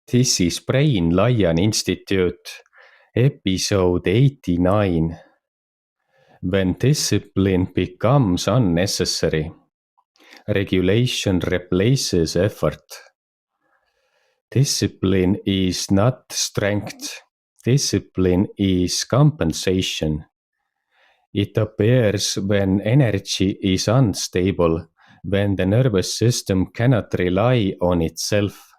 This is Brain Lion Institute, episode 89. When discipline becomes unnecessary, regulation replaces effort. Discipline is not strength. Discipline is compensation. It appears when energy is unstable, when the nervous system cannot rely on itself.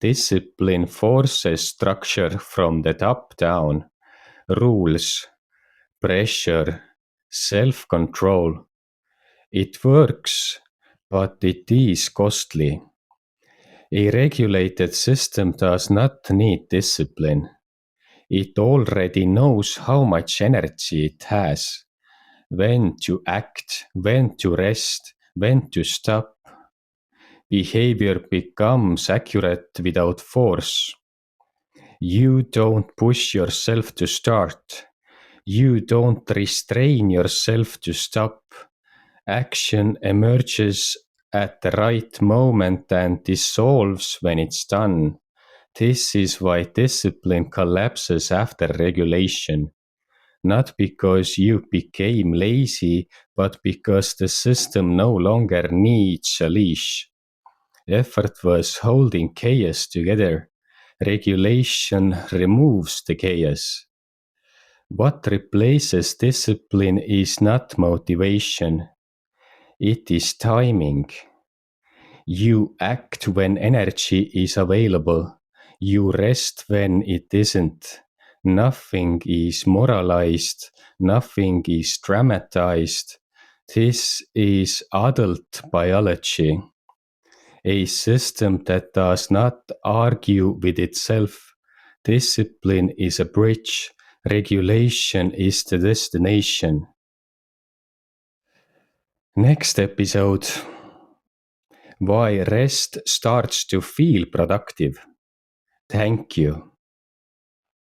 Discipline forces structure from the top down, rules, pressure, self-control. It works, but it is costly. A regulated system does not need discipline. It already knows how much energy it has, when to act, when to rest, when to stop. Behavior becomes accurate without force. You don't push yourself to start. You don't restrain yourself to stop. Action emerges at the right moment and dissolves when it's done. This is why discipline collapses after regulation. Not because you became lazy, but because the system no longer needs a leash. Effort was holding chaos together. Regulation removes the chaos. What replaces discipline is not motivation. It is timing. You act when energy is available. You rest when it isn't. Nothing is moralized. Nothing is dramatized. This is adult biology. A system that does not argue with itself. Discipline is a bridge. Regulation is the destination. Next episode. Why rest starts to feel productive. Thank you.